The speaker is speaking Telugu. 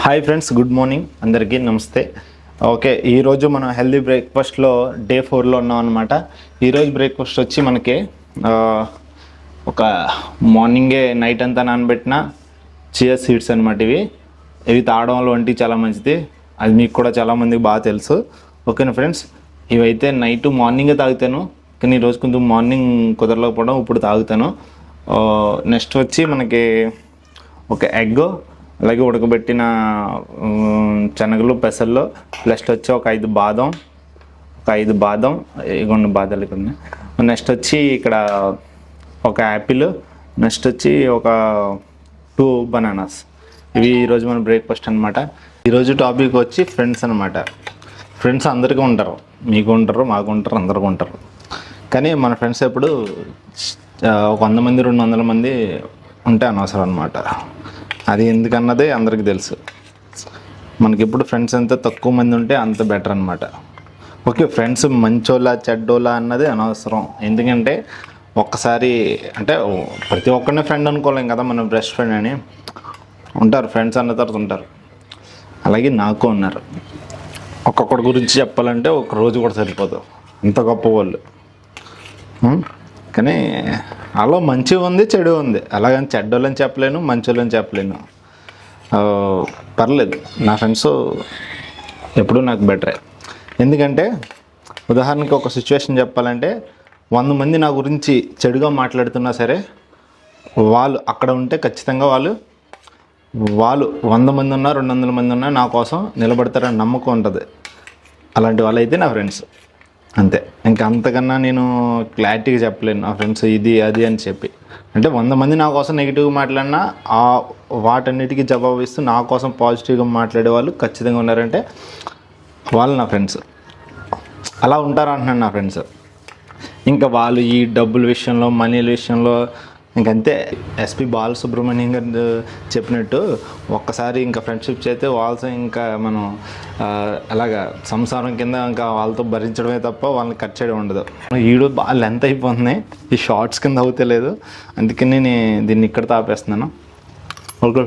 హాయ్ ఫ్రెండ్స్, గుడ్ మార్నింగ్ అందరికీ నమస్తే. ఓకే, ఈరోజు మనం హెల్దీ బ్రేక్ఫాస్ట్లో డే 4లో ఉన్నాం అనమాట. ఈరోజు బ్రేక్ఫాస్ట్ వచ్చి మనకి ఒక మార్నింగే నైట్ అంతా నానబెట్టిన చియా సీడ్స్ అనమాట. ఇవి తాగడం వల్ల ఒంటికి చాలా మంచిది. అది మీకు కూడా చాలామందికి బాగా తెలుసు. ఓకేనా ఫ్రెండ్స్, ఇవైతే నైట్ మార్నింగే తాగుతాను, కానీ ఈరోజు కొంచెం మార్నింగ్ కుదరలేకపోవడం ఇప్పుడు తాగుతాను. నెక్స్ట్ వచ్చి మనకి ఒక ఎగ్, అలాగే ఉడకబెట్టిన శనగలు, పెసల్లో, ప్లస్ వచ్చి ఒక 5 బాదం ఇగొండి బాదాలు ఇక్కడ. నెక్స్ట్ వచ్చి ఇక్కడ ఒక యాపిల్, నెక్స్ట్ వచ్చి ఒక 2 బనానాస్. ఇవి ఈరోజు మన బ్రేక్ఫాస్ట్ అనమాట. ఈరోజు టాపిక్ వచ్చి ఫ్రెండ్స్ అనమాట. ఫ్రెండ్స్ అందరికీ ఉంటారు, మీకు ఉంటారు, మాకు ఉంటారు, అందరికీ ఉంటారు. కానీ మన ఫ్రెండ్స్ ఎప్పుడు ఒక 100 మంది 200 మంది ఉంటే అనవసరం అనమాట. అది ఎందుకన్నదే అందరికీ తెలుసు. మనకి ఎప్పుడు ఫ్రెండ్స్ ఎంత తక్కువ మంది ఉంటే అంత బెటర్ అనమాట. ఓకే, ఫ్రెండ్స్ మంచోళ్ళ చెడ్డోళ్ళ అన్నది అనవసరం. ఎందుకంటే ఒక్కసారి అంటే ప్రతి ఒక్కరిని ఫ్రెండ్ అనుకోలేం కదా, మన బెస్ట్ ఫ్రెండ్ అని ఉంటారు. ఫ్రెండ్స్ అన్న తర్వాత ఉంటారు. అలాగే నాకు ఉన్నారు. ఒక్కొక్కడి గురించి చెప్పాలంటే ఒక రోజు కూడా సరిపోదు, ఇంత గొప్ప వాళ్ళు. కానీ అలా మంచి ఉంది, చెడు ఉంది. అలాగని చెడ్డోళ్ళని చెప్పలేను, మంచోళ్ళని చెప్పలేను. పర్లేదు, నా ఫ్రెండ్స్ ఎప్పుడూ నాకు బెటరే. ఎందుకంటే ఉదాహరణకి ఒక సిచ్యువేషన్ చెప్పాలంటే, 100 మంది నా గురించి చెడుగా మాట్లాడుతున్నా సరే, వాళ్ళు అక్కడ ఉంటే ఖచ్చితంగా వాళ్ళు 100 మంది ఉన్నా 200 మంది ఉన్నా నా కోసం నిలబడతారని నమ్మకం ఉంటుంది. అలాంటి వాళ్ళు అయితే నా ఫ్రెండ్స్. అంతే, ఇంకా అంతకన్నా నేను క్లారిటీగా చెప్పలేను నా ఫ్రెండ్స్ ఇది అది అని చెప్పి. అంటే 100 మంది నా కోసం నెగిటివ్గా మాట్లాడినా వాటన్నిటికీ జవాబు ఇస్తూ నా కోసం పాజిటివ్గా మాట్లాడే వాళ్ళు ఖచ్చితంగా ఉన్నారంటే వాళ్ళు నా ఫ్రెండ్స్. అలా ఉంటారు అంటున్నాను నా ఫ్రెండ్స్. ఇంకా వాళ్ళు ఈ డబ్బుల విషయంలో, మనీల విషయంలో ఇంకంతే. ఎస్పి బాలసుబ్రహ్మణ్యం గారు చెప్పినట్టు ఒక్కసారి ఇంకా ఫ్రెండ్షిప్ చేస్తే వాళ్ళతో ఇంకా మనం అలాగా సంసారం కింద ఇంకా వాళ్ళతో భరించడమే తప్ప వాళ్ళని కట్ చేయడం ఉండదు. వీడియో బాగా లెంత్ అయిపోతున్నాయి, ఈ షార్ట్స్ కింద అవుతలేదు. అందుకని నేను దీన్ని ఇక్కడ తాపేస్తున్నాను. ఓకే.